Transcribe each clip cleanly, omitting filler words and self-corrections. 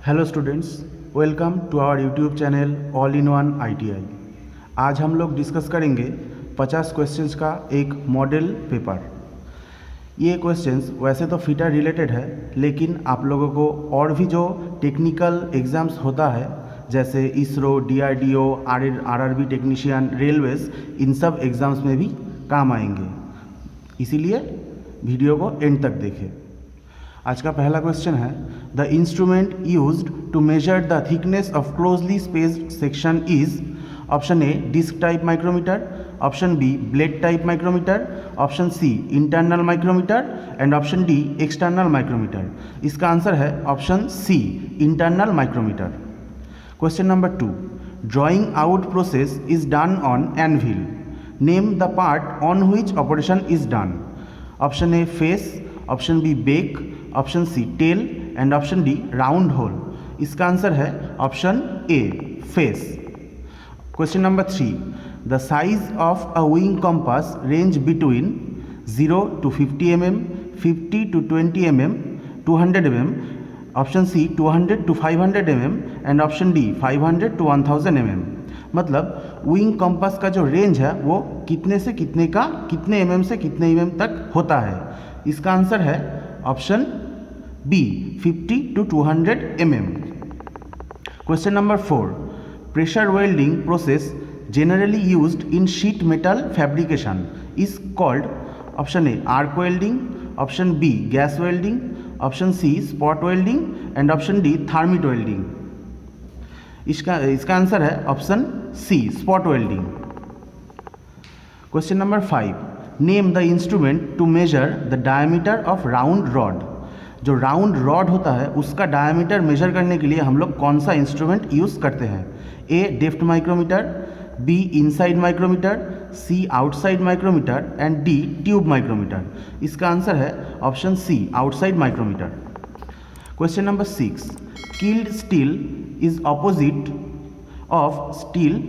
Hello students, welcome to our YouTube channel all in one ITI। आज हम लोग discuss करेंगे 50 क्वेश्चंस का एक मॉडल पेपर। ये क्वेश्चंस वैसे तो फिटर रिलेटेड है, लेकिन आप लोगों को और भी जो टेक्निकल एग्ज़ाम्स होता है जैसे ISRO, DRDO, RRB technician, railways, इन सब एग्ज़ाम्स में भी काम आएंगे। इसीलिए वीडियो को एंड तक देखें। आज का पहला क्वेश्चन है, the instrument used to measure the thickness of closely spaced section is. Option A disc type micrometer, option B blade type micrometer, option C internal micrometer and option D external micrometer. इसका answer है option C internal micrometer. Question number 2, drawing out process is done on anvil. Name the part on which operation is done. Option A face, option B beak, option C tail and option D round whole. इसका answer है option A face. Question number 3, the size of a wing compass range between 0 to 50 mm, 50 to 20 mm, 200 mm, option C 200 to 500 mm and option D 500 to 1000 mm। मतलब wing compass का जो range है वो कितने से कितने का, कितने mm से कितने mm तक होता है। इसका आंसर है option B 50 to 200 mm। Question number 4, pressure welding process generally used in sheet metal fabrication is called। Option A arc welding, option B gas welding, option C spot welding and option D thermit welding. इसका answer है option C spot welding. Question number 5, name the instrument to measure the diameter of round rod. जो round rod होता है उसका diameter major करने के लिए हम लोग कौन सा इंस्ट्रूमेंट यूज़ करते हैं। A depth micrometer, B inside micrometer, C outside micrometer and D tube micrometer. इसका आंसर है option C outside micrometer. Question number 6, killed steel is opposite of steel.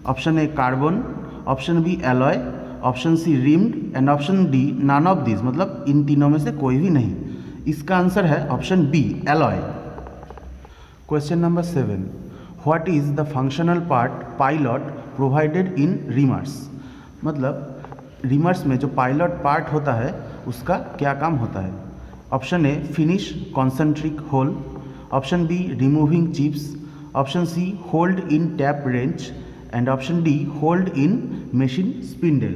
Option A carbon, option B alloy, option C rimmed and option D none of this. मतलब इन तीनों में से कोई भी नहीं। इसका आंसर है option B alloy. Question number 7, what is the functional part pilot provided in reamers. मतलब रिमर्स में जो पायलट पार्ट होता है उसका क्या काम होता है। Option A finish concentric hole, option B removing chips, option C hold in tap wrench and option D hold in machine spindle.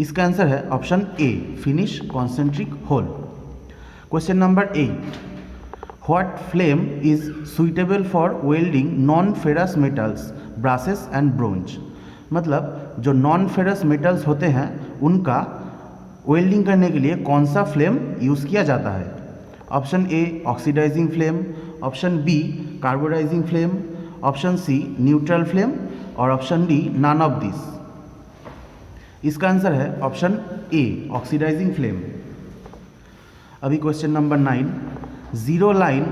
इसका आंसर है option A finish concentric hole. Question number 8, what flame is suitable for welding non ferrous metals brasses and bronze. मतलब जो non ferrous metals होते हैं उनका welding करने के लिए कौन सा फ्लेम यूज़ किया जाता है। Option A oxidizing flame, option B carburizing flame, option C neutral flame और option D none of this. इसका आंसर है ऑप्शन ए ऑक्सीडाइजिंग फ्लेम। अभी question number 9, zero line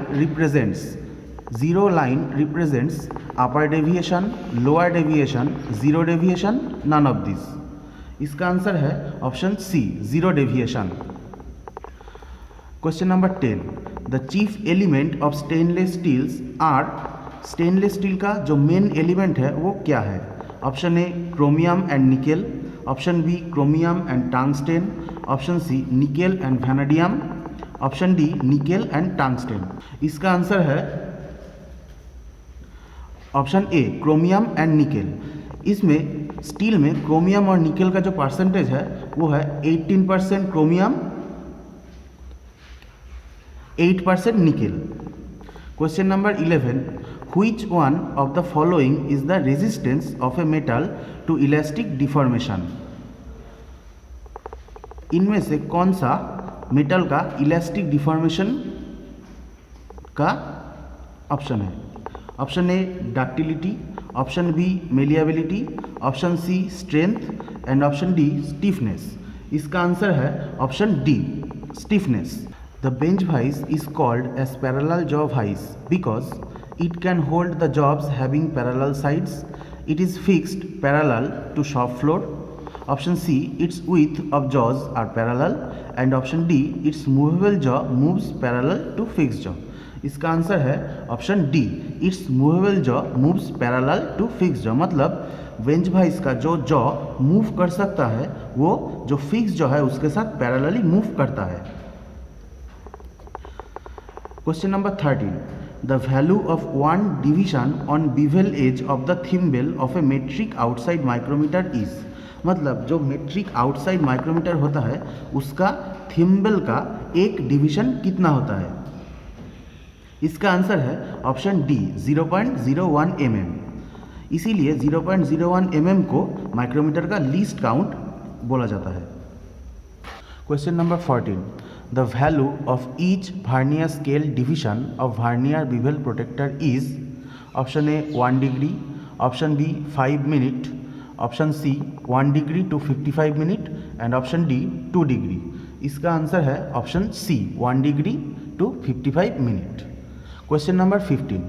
represents upper deviation, lower deviation, zero deviation, none of this. इसका answer है option C zero deviation. Question number 10, the chief element of stainless steels are. Stainless steel का जो main element है वो क्या है। Option A chromium and nickel, option B chromium and tungsten, option C nickel and vanadium, option D nickel and tungsten. इसका answer है option A chromium and nickel. इसमें steel में क्रोमियम और निकेल का जो परसेंटेज है वो है 18% chromium, 8% nickel. Question number 11, which one of the following is the resistance of a metal to elastic deformation. इनमें से कौन सा मेटल का इलास्टिक डिफॉर्मेशन का ऑप्शन है। Option A ductility, option B malleability, option C strength and option D stiffness. इसका answer है option D stiffness. The bench vice is called as parallel jaw vice because it can hold the jobs having parallel sides. It is fixed parallel to shop floor. Option C, its width of jaws are parallel and option D, its movable jaw moves parallel to fixed jaw. इसका answer है option D, it's movable jaw moves parallel to fix jaw. मतलब bench vice का जो jaw move कर सकता है वो जो फिक्स जॉ है उसके साथ पैरेलली मूव करता है। Question number 13, the value of one division on bevel edge of the thimble of a metric outside micrometer is. मतलब जो मेट्रिक आउटसाइड माइक्रोमीटर होता है उसका थिम्बल का एक डिवीजन कितना होता है। इसका आंसर है ऑप्शन डी, 0.01 mm। इसीलिए 0.01 mm को माइक्रोमीटर का लीस्ट काउंट बोला जाता है। Question number 14, the value of each vernier scale division of vernier bevel protractor is. Option A 1 degree, option B 5 minute, option C 1 degree to 55 minute and option D 2 degree. इसका answer है option C, 1 degree to 55 minute. Question number 15,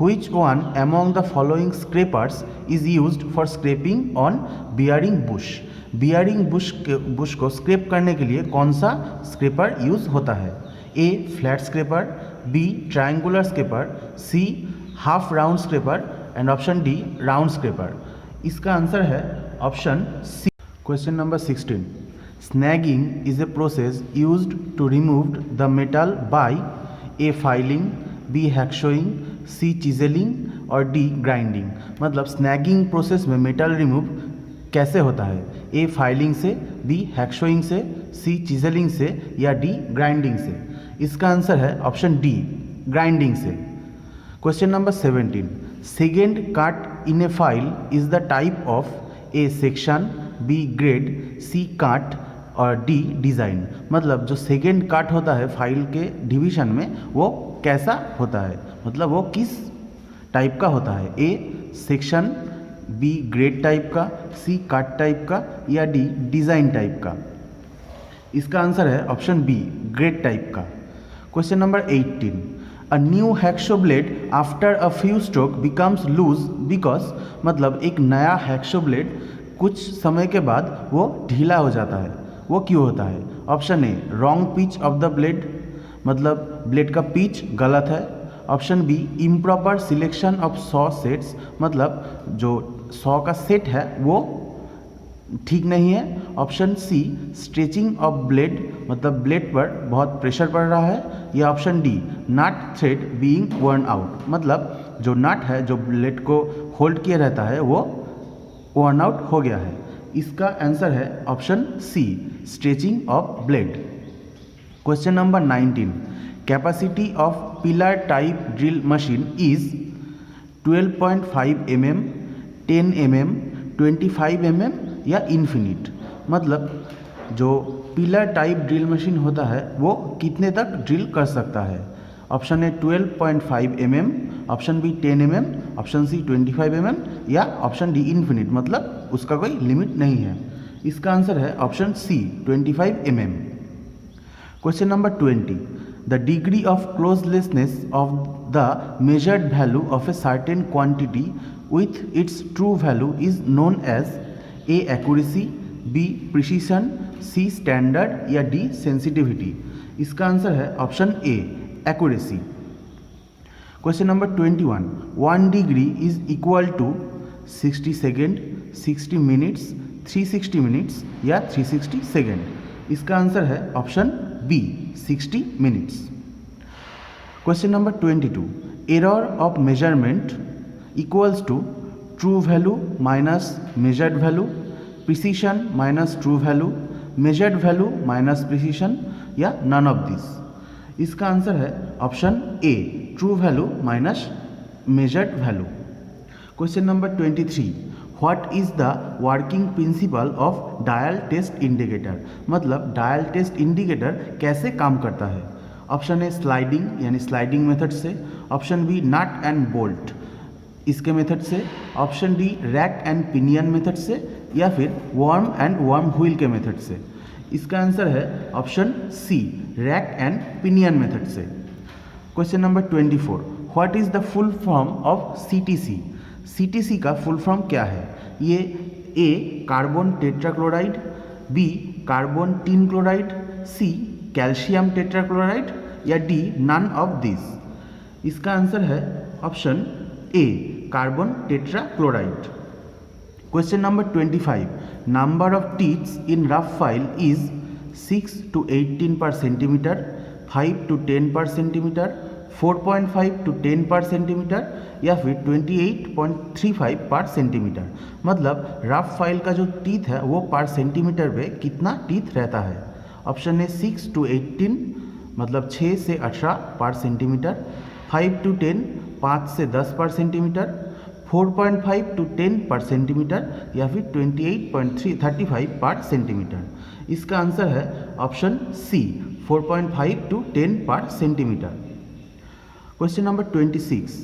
which one among the following scrapers is used for scraping on bearing bush. Bearing bush को scrap करने के लिए कौन सा scraper use होता है। A flat scraper, B triangular scraper, C half round scraper and option D round scraper. इसका answer है option C. Question number 16, snagging is a process used to remove the metal by A filing, B hacksawing, C chiselling और D grinding. मतलब snagging process में metal remove कैसे होता है। ए filing से, B हैक्सोइंग से, सी चिजलिंग से या डी ग्राइंडिंग से। इसका आंसर है ऑप्शन डी, ग्राइंडिंग से। Question number 17, second cut in a file is the type of a section, B grade, C cut और डी डिज़ाइन। मतलब जो सेकेंड कट होता है फाइल के डिवीजन में वो कैसा होता है, मतलब वो किस टाइप का होता है। A section, B grade type का, सी कट टाइप का या डी डिज़ाइन टाइप का। इसका आंसर है ऑप्शन बी, ग्रेड टाइप का। Question number 18, a new hacksaw blade after a few stroke becomes loose because. मतलब एक नया हैक्सो ब्लेड कुछ समय के बाद वो ढीला हो जाता है, वो क्यों होता है। Option A wrong pitch of the blade, मतलब ब्लेड का पिच गलत है। Option B improper selection of saw sets, मतलब जो सॉ का सेट है वो ठीक नहीं है। Option C stretching of blade, मतलब ब्लेड पर बहुत प्रेशर पड़ रहा है। या option D nut thread being worn out, मतलब जो नट है जो ब्लेड को होल्ड किए रहता है वो वर्न आउट हो गया है। इसका आंसर है option C, stretching of blade. Question number 19, capacity of pillar type drill machine is 12.5 mm, 10 mm, 25 mm या इन्फिनिट। मतलब जो पिलर टाइप ड्रिल मशीन होता है वो कितने तक ड्रिल कर सकता है। Option A 12.5 mm, option B 10 mm, option C 25 mm या ऑप्शन डी इन्फिनिट, मतलब उसका कोई लिमिट नहीं है। इसका आंसर है option C, 25 mm। Question number 20, the degree of closeness of the measured value of a certain quantity with its true value is known as. A accuracy, B precision, C standard या D sensitivity. इसका answer है option A, accuracy. Question number 21, 1 degree is equal to 60 second, 60 minutes, 360 minutes या 360 second. इसका answer है option B, 60 minutes. Question number 22, error of measurement equals to true value minus measured value, precision minus true value, measured value minus precision या none of this. इसका answer है option A, true value minus measured value. Question number 23, what is the working principle of dial test indicator. मतलब dial test indicator कैसे काम करता है। Option A sliding यानी sliding method से, option B nut and bolt इसके method से, option D rack and pinion method से या फिर वर्म एंड वर्म व्हील के मेथड से। इसका आंसर है option C, rack and pinion method से। Question number 24, what is the full form of CTC. CTC का फुल फॉर्म क्या है। ये A carbon tetrachloride, B carbon tin chloride, C calcium tetrachloride या डी नन ऑफ दिस। इसका answer है option A, carbon tetrachloride. Question number 25, number of teeths in rough file is 6 to 18 per centimeter, 5 to 10 per centimeter, 4.5 to 10 per centimetre या फिर 28.35 पर centimetre. मतलब rough file का जो teeth है वो पर सेंटीमीटर पे कितना टीथ रहता है। ऑप्शन है 6 to 18 मतलब 6 से 18 पर सेंटीमीटर, 5 to 10 5 से 10 per centimetre, 4.5 to 10 per centimetre या फिर 28.35 पर सेंटीमीटर। इसका आंसर है option C, 4.5 to 10 per centimetre. Question number 26,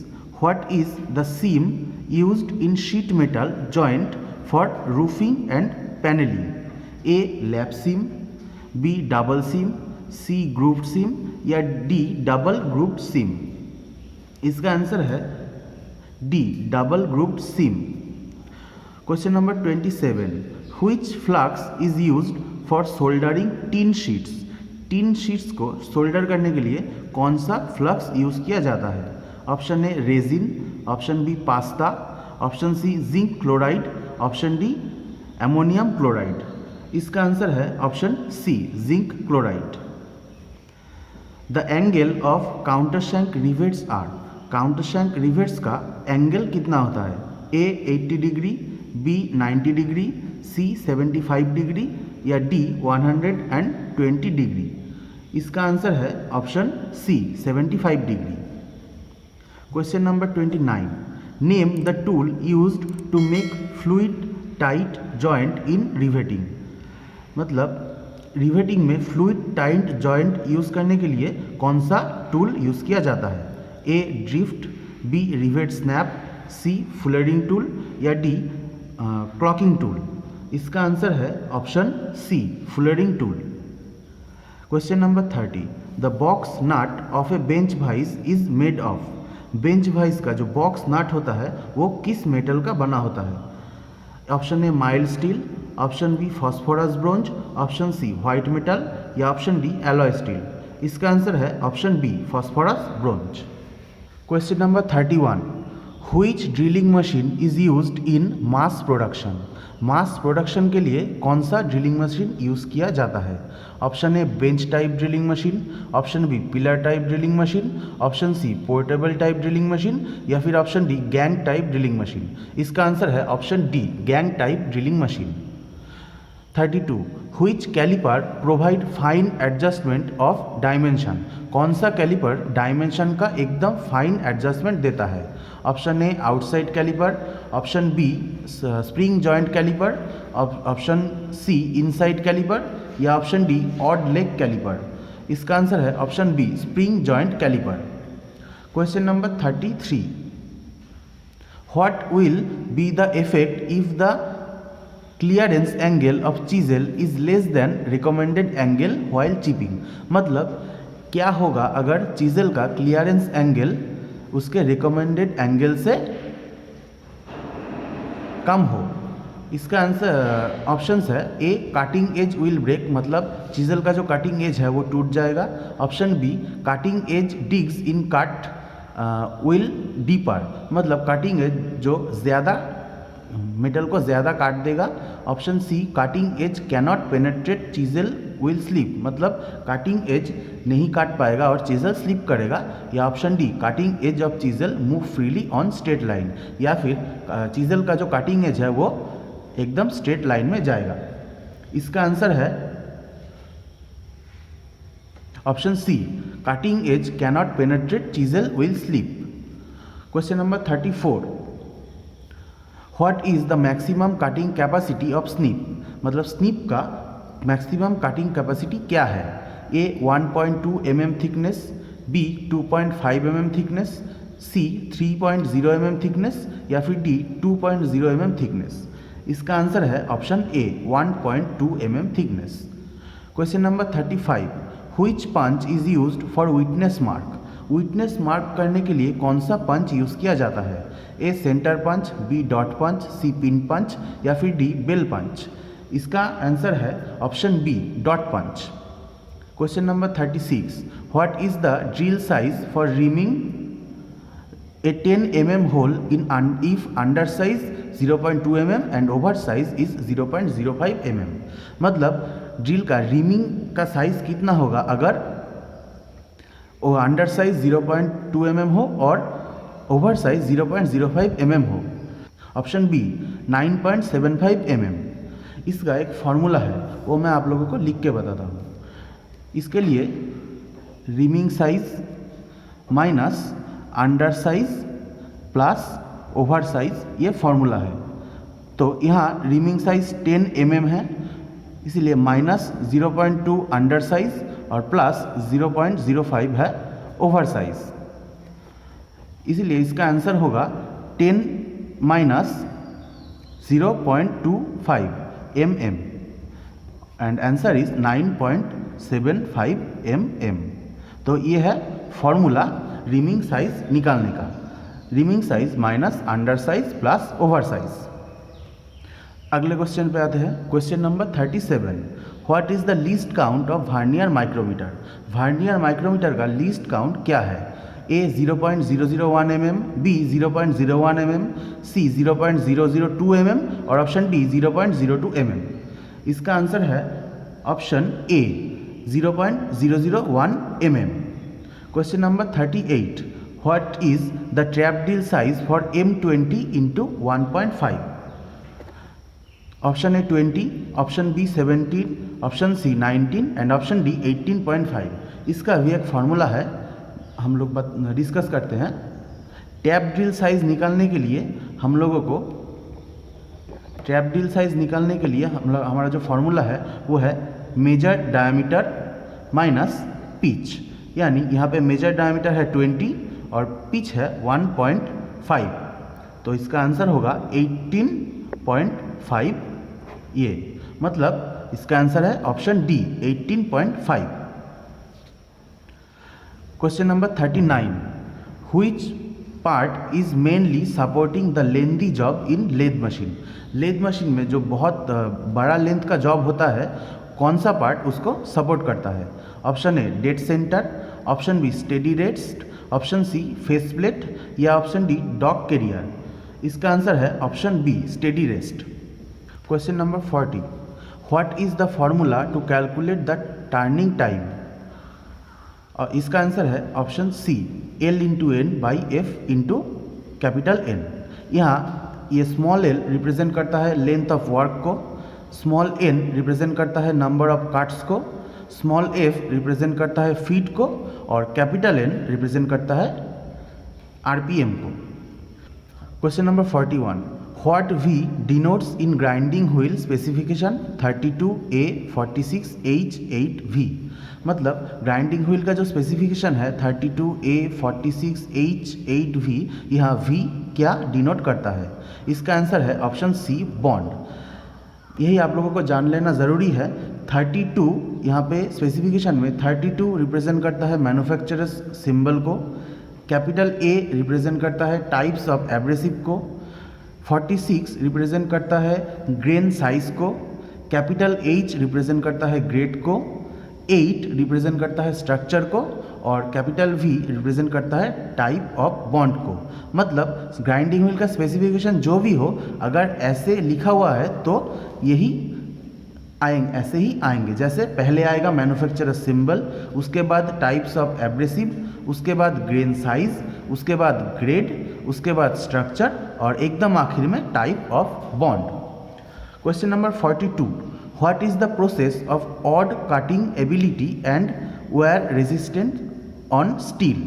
what is the seam used in sheet metal joint for roofing and panelling? A lap seam, B double seam, C grooved seam या D double grooved seam? इसका answer है D, double grooved seam. Question number 27, which flux is used for soldering tin sheets? Tin sheets को solder करने के लिए कौन सा flux use किया जाता है? Option A resin, option B paste, option C zinc chloride, option D ammonium chloride. इसका आंसर है option C, zinc chloride. The angle of countersunk rivets are? Countersunk rivets का एंगल कितना होता है? A 80 degree, B 90 degree, C 75 degree या D 120 degree? इसका answer है option C, 75 degree. Question number 29, name the tool used to make fluid tight joint in riveting? मतलब riveting में fluid tight joint use करने के लिए कौन सा टूल यूज़ किया जाता है? A drift, B rivet snap, C fullering tool या डी क्लॉकिंग टूल? इसका आंसर है option C, fullering tool. Question number 30, the box nut of a bench vice is made of? Bench vice का जो box नट होता है वो किस metal का बना होता है? Option A mild steel, option B phosphorus bronze, option C white metal या ऑप्शन डी एलॉय स्टील? इसका आंसर है option B, phosphorus bronze. Question number 31, which drilling machine is used in mass production? Mass production के लिए कौन सा drilling machine use किया जाता है? Option A bench type drilling machine, option B pillar type drilling machine, option C portable type drilling machine या फिर option D gang type drilling machine? इसका आंसर है option D, gang type drilling machine. 32, which calliper provide fine adjustment of dimension? कौन सा caliper dimension का एकदम fine adjustment देता है? Option A outside calliper, option B spring joint calliper, option C inside calliper या option D odd leg calliper? इसका answer है option B, spring joint calliper. Question number 33, what will be the effect if the clearance angle of chisel is less than recommended angle while chipping? मतलब क्या होगा अगर chisel का clearance angle उसके recommended angle से कम हो? इसका आंसर ऑप्शंस है ए कटिंग एज विल ब्रेक, मतलब चीजल का जो कटिंग एज है वो टूट जाएगा, option B cutting edge digs in cut will deeper, मतलब कटिंग एज जो ज़्यादा मेटल को ज़्यादा काट देगा, option C cutting edge cannot penetrate chisel will slip, मतलब कटिंग एज नहीं काट पाएगा और चीजल स्लिप करेगा, या option D cutting edge of chisel move freely on straight line, या फिर चीजल का जो कटिंग एज है वो एकदम स्ट्रेट लाइन में जाएगा। इसका आंसर है option C, cutting edge cannot penetrate chisel will slip. Question number 34, what is the maximum cutting capacity of snip? मतलब स्निप का मैक्सिमम कटिंग कैपेसिटी क्या है? A 1.2 mm thickness, B 2.5 mm thickness, C 3.0 mm thickness या फिर D 2.0 mm thickness? इसका answer है option A 1.2 mm thickness. Question number 35, which punch is used for witness mark? Witness mark करने के लिए कौन सा पंच यूज़ किया जाता है? A centre punch, B dot punch, C pin punch या फिर डी बेल पंच? इसका आंसर है option B, dot punch. Question number 36, what is the drill size for reaming a 10 mm hole in if undersize 0.2 mm and oversize is 0.05 mm। मतलब drill का rhyming का size कितना होगा अगर वो under size 0.2 mm हो और ओवर साइज 0.05 mm हो। Option B 9.75 mm। इसका एक फॉर्मूला है, वो मैं आप लोगों को लिख के बताता हूँ। इसके लिए rhyming size minus under size plus over size, ये फॉर्मूला है। तो यहाँ रिमिंग साइज 10 mm है, इसीलिए माइनस 0.2 अंडर साइज और प्लस 0.05 है ओवर साइज। इसीलिए इसका आंसर होगा 10 minus 0.25 mm and answer is 9.75 mm। तो ये है फॉर्मूला रिमिंग साइज निकालने का, reaming size minus under size plus over size. अगले क्वेश्चन पे आते हैं। Question number 37, what is the least count of vernier micrometer. Vernier micrometer का लीस्ट काउंट क्या है। A 0.001 mm, B 0.01 mm, C 0.002 mm और ऑप्शन डी 0.02 mm। इसका answer है option A 0.001 mm। Question number 38, what is the trap drill size for M20 into 1.5। Option A 20, option B 17, option C 19 and option D 18.5। इसका भी एक formula है, हम लोग discuss करते हैं। टैप ड्रिल साइज निकालने के लिए हम लोगों को हमारा जो फॉर्मूला है वो है मेजर डायमीटर माइनस पिच। यानी यहाँ पे मेजर डायमीटर है 20 और पिच है 1.5, तो इसका आंसर होगा 18.5। ये मतलब इसका आंसर है option D 18.5। Question number 39, which part is mainly supporting the lengthy job in lathe machine. Lathe machine में जो बहुत बड़ा लेंथ का जॉब होता है, कौन सा पार्ट उसको सपोर्ट करता है। Option A dead centre, option B steady rest, option C face plate या ऑप्शन डी डॉग कैरियर। इसका आंसर है option B steady rest. Question number 40, what is the formula to calculate the turning time. और इसका answer है option C L into N by F into capital N। यहाँ ये small l represent करता है length of work को, small n represent करता है नंबर ऑफ कट्स को, स्मॉल f रिप्रेजेंट करता है फीट को और कैपिटल N रिप्रेजेंट करता है RPM को। Question number 41, what V denotes in grinding wheel specification 32A 46H 8V। मतलब ग्राइंडिंग व्हील का जो स्पेसिफिकेशन है 32A 46H 8V, यहाँ V क्या डिनोट करता है। इसका आंसर है ऑप्शन सी बॉन्ड। यही आप लोगों को जान लेना ज़रूरी है। 32 यहाँ पे स्पेसिफिकेशन में 32 रिप्रेजेंट करता है मैन्युफैक्चरर्स सिंबल को, कैपिटल A रिप्रेजेंट करता है टाइप्स ऑफ एब्रेसिव को, 46 रिप्रेजेंट करता है ग्रेन साइज को, कैपिटल H रिप्रेजेंट करता है ग्रेड को, 8 रिप्रेजेंट करता है स्ट्रक्चर को और कैपिटल V रिप्रेजेंट करता है टाइप ऑफ बॉन्ड को। मतलब ग्राइंडिंग व्हील का स्पेसिफिकेशन जो भी हो, अगर ऐसे लिखा हुआ है तो यही आएंगे, ऐसे ही आएंगे। जैसे पहले आएगा मैन्युफैक्चरर सिंबल, उसके बाद टाइप्स ऑफ एब्रेसिव, उसके बाद ग्रेन साइज, उसके बाद ग्रेड, उसके बाद स्ट्रक्चर और एकदम आखिर में type of bond. Question number 42, what is the process of odd cutting ability and wear resistant on steel.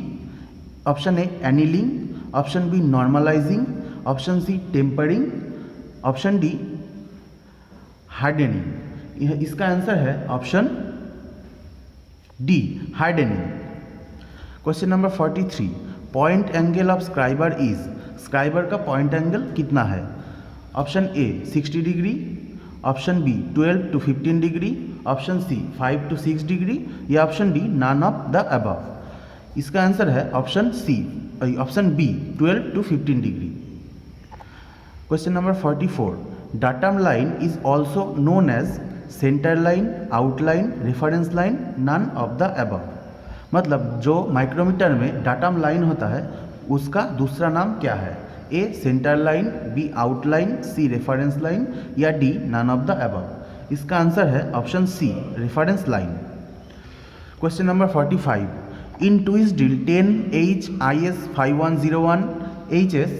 Option A annealing, option B normalising, option C tempering, option D hardening. इसका answer है option D hardening. Question number 43, point angle of scriber is. Scriber का point angle कितना है। Option A 60 degree, option B 12 to 15 degree, option C 5 to 6 degree या option D none of the above. इसका answer है option C, option B 12 to 15 degree. Question number 44, datum line is also known as centre line, outline, reference line, none of the above. मतलब जो micrometer में datum line होता है उसका दूसरा नाम क्या है? A centre line, B outline, C reference line या D none of the above. इसका आंसर है option C reference line. Question number 45, in twist drill 10HIS 5101 HS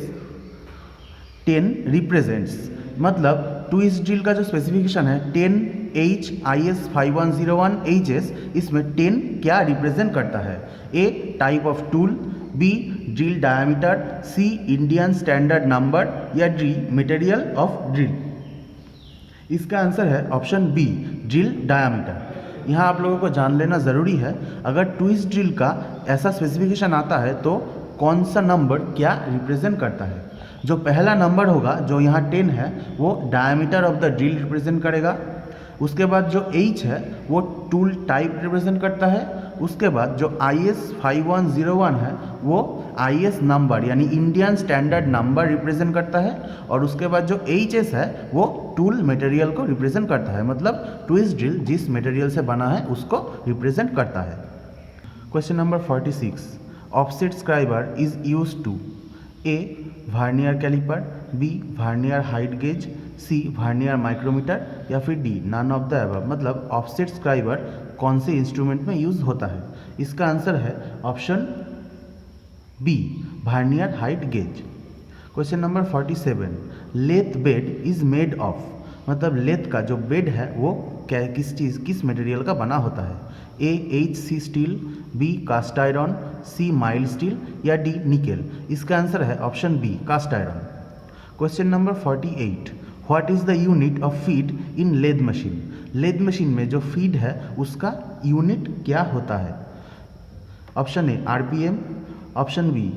10 represents, मतलब ट्विस्ट ड्रिल का जो स्पेसिफिकेशन है 10HIS 5101 HS, इसमें 10 क्या represent करता है? A type of tool, B drill diameter, C Indian standard number या डी मटेरियल ऑफ ड्रिल। इसका आंसर है ऑप्शन बी ड्रिल डायमीटर। यहाँ आप लोगों को जान लेना ज़रूरी है, अगर ट्विस्ट ड्रिल का ऐसा स्पेसिफिकेशन आता है तो कौन सा नंबर क्या रिप्रेजेंट करता है। जो पहला नंबर होगा जो यहाँ 10 है वो diameter of the drill represent करेगा। उसके बाद जो H है वो टूल टाइप रिप्रेजेंट करता है। उसके बाद जो IS 5101 है वो IS नंबर यानी इंडियन स्टैंडर्ड नंबर रिप्रेजेंट करता है। और उसके बाद जो HS है वो टूल मटेरियल को रिप्रेजेंट करता है, मतलब ट्विस्ट ड्रिल जिस मटेरियल से बना है उसको रिप्रेजेंट करता है। Question number 46, offset scriber is used to A vernier caliper, B vernier height gauge, C vernier micrometer या फिर D none of the above. मतलब ऑफसेट स्क्राइबर कौन से इंस्ट्रूमेंट में यूज होता है? इसका आंसर है option B vernier height gauge. Question number 47, lathe bed is made of, मतलब लेथ का जो बेड है वो किस मटेरियल का बना होता है? A HC steel, B cast iron, C mild steel या डी निकेल। इसका आंसर है option B cast iron. Question number 48, what is the unit of feed in lathe machine. Lathe machine में जो फीड है उसका यूनिट क्या होता है? Option A RPM, option B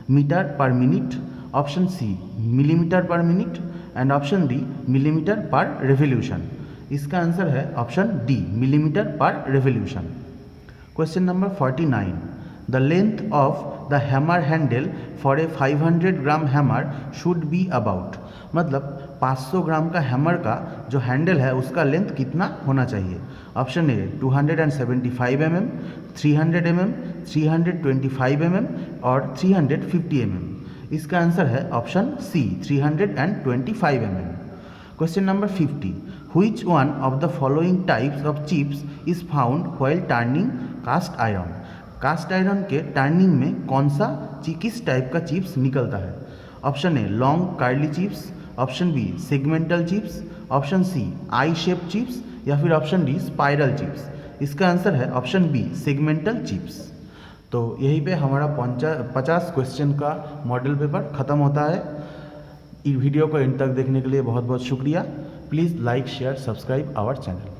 metre per minute, option C millimetre per minute and option D millimetre per revolution. इसका answer है option D millimetre per revolution. Question number 49, the length of the hammer handle for a 500 gram hammer should be about, मतलब 500 ग्राम का hammer का जो handle है उसका length कितना होना चाहिए? Option A 275 mm, 300 mm, 325 mm और 350 mm। इसका आंसर है option C 325 mm। Question number 50, which one of the following types of chips is found while turning cast iron। Cast iron के टर्निंग में कौन सा किस टाइप का चिप्स निकलता है? Option A long curly chips, option B segmental chips, option C I shape chips या फिर ऑप्शन डी स्पाइरल चिप्स। इसका आंसर है ऑप्शन बी सेगमेंटल चिप्स। तो यहीं पे हमारा 50 क्वेश्चन का मॉडल पेपर ख़त्म होता है। वीडियो को एंड तक देखने के लिए बहुत बहुत शुक्रिया। Please like share subscribe our channel.